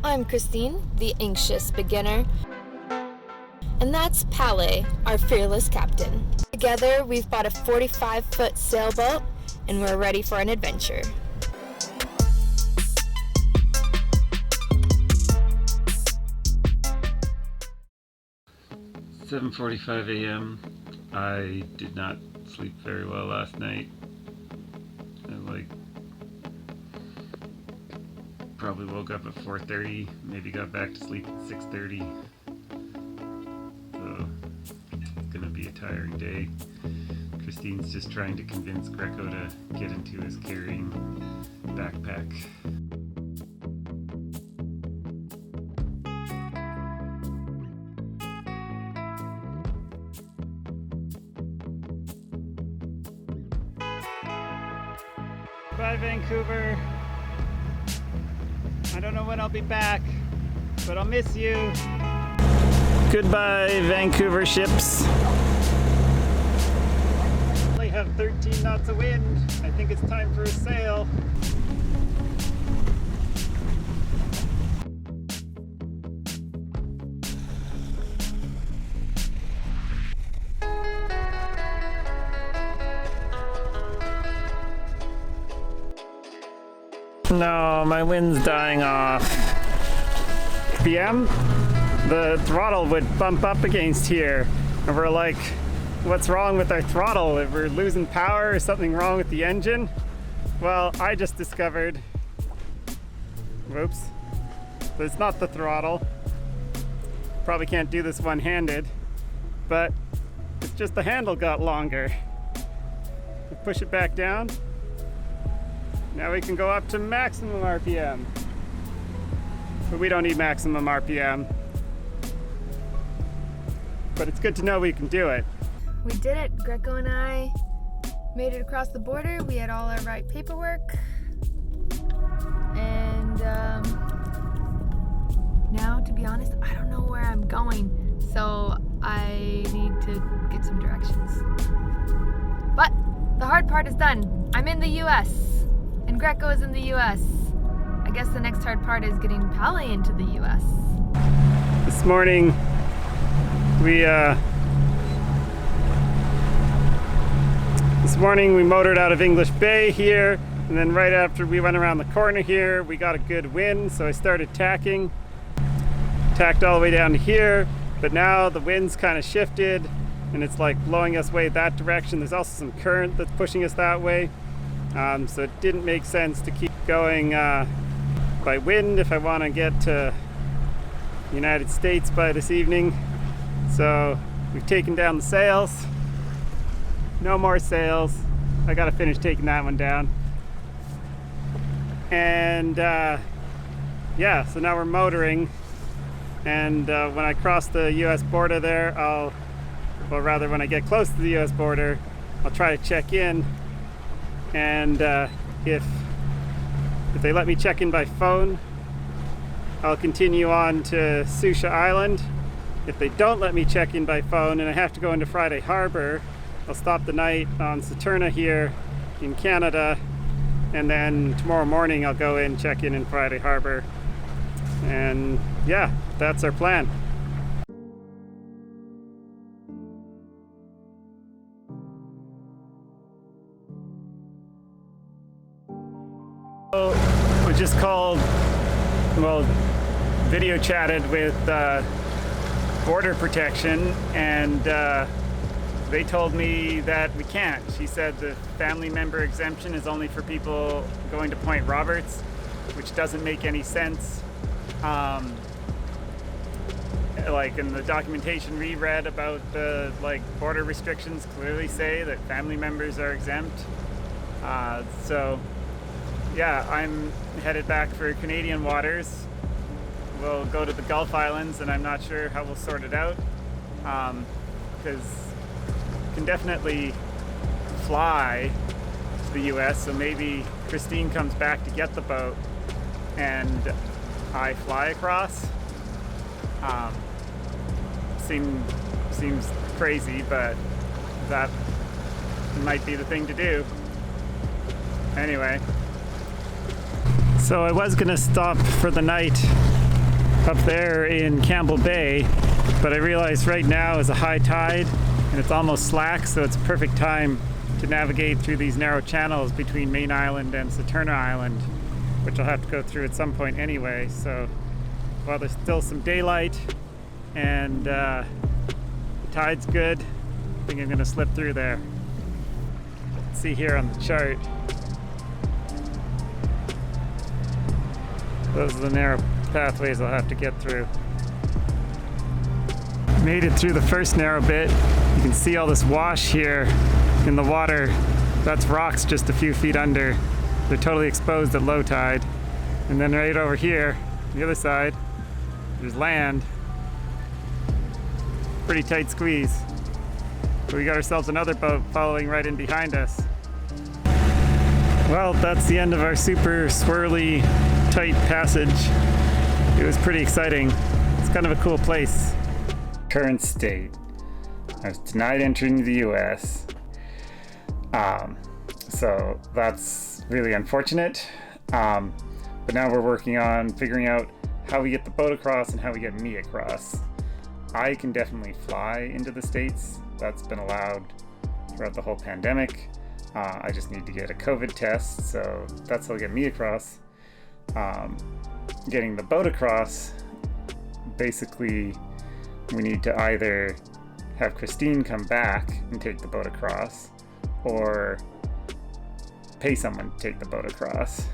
I'm Christine, the anxious beginner. And that's Palais, our fearless captain. Together, we've bought a 45-foot sailboat, and we're ready for an adventure. It's 7:45 a.m. I did not sleep very well last night. I probably woke up at 4:30, maybe got back to sleep at 6:30. So it's gonna be a tiring day. Christine's just trying to convince Greco to get into his carrying backpack. Bye, Vancouver. I don't know when I'll be back, but I'll miss you. Goodbye, Vancouver ships. I have 13 knots of wind. I think it's time for a sail. No, my wind's dying off. PM? The throttle would bump up against here. And we're like, what's wrong with our throttle? If we're losing power or something wrong with the engine? Well, I just discovered, whoops, that it's not the throttle. Probably can't do this one-handed, but it's just the handle got longer. We push it back down. Now we can go up to maximum RPM. But we don't need maximum RPM. But it's good to know we can do it. We did it. Greco and I made it across the border. We had all our right paperwork. And now, to be honest, I don't know where I'm going. So I need to get some directions. But the hard part is done. I'm in the US. And Greco is in the US. I guess the next hard part is getting Palais into the US. This morning we motored out of English Bay here, and then right after we went around the corner here, we got a good wind, so I started tacking. Tacked all the way down to here, but now the wind's kind of shifted and it's like blowing us way that direction. There's also some current that's pushing us that way. So it didn't make sense to keep going by wind if I want to get to the United States by this evening. So we've taken down the sails. No more sails. I gotta finish taking that one down. And yeah, so now we're motoring. And when I cross the US border there, when I get close to the US border, I'll try to check in. And if they let me check in by phone, I'll continue on to Susha Island. If they don't let me check in by phone and I have to go into Friday Harbor, I'll stop the night on Saturna here in Canada, and then tomorrow morning I'll go in, check in Friday Harbor. And yeah, that's our plan. We just video chatted with Border Protection, and they told me that we can't. She said the family member exemption is only for people going to Point Roberts, which doesn't make any sense. Like in the documentation we read about the border restrictions clearly say that family members are exempt. So yeah, I'm headed back for Canadian waters. We'll go to the Gulf Islands, and I'm not sure how we'll sort it out, because you can definitely fly to the US, so maybe Christine comes back to get the boat and I fly across. Seems crazy, but that might be the thing to do. Anyway, so I was gonna stop for the night up there in Campbell Bay, but I realized right now is a high tide and it's almost slack, so it's a perfect time to navigate through these narrow channels between Main Island and Saturna Island, which I'll have to go through at some point anyway. So while there's still some daylight and the tide's good, I think I'm going to slip through there. Let's see here on the chart. Those are the narrow pathways I'll have to get through. Made it through the first narrow bit. You can see all this wash here in the water. That's rocks just a few feet under. They're totally exposed at low tide. And then right over here, the other side, there's land. Pretty tight squeeze. So we got ourselves another boat following right in behind us. Well, that's the end of our super swirly, tight passage. It was pretty exciting. It's kind of a cool place. Current state. I was denied entry into the US. So that's really unfortunate. But now we're working on figuring out how we get the boat across and how we get me across. I can definitely fly into the States. That's been allowed throughout the whole pandemic. I just need to get a COVID test, so that's how I'll get me across. Getting the boat across, basically we need to either have Christine come back and take the boat across, or pay someone to take the boat across.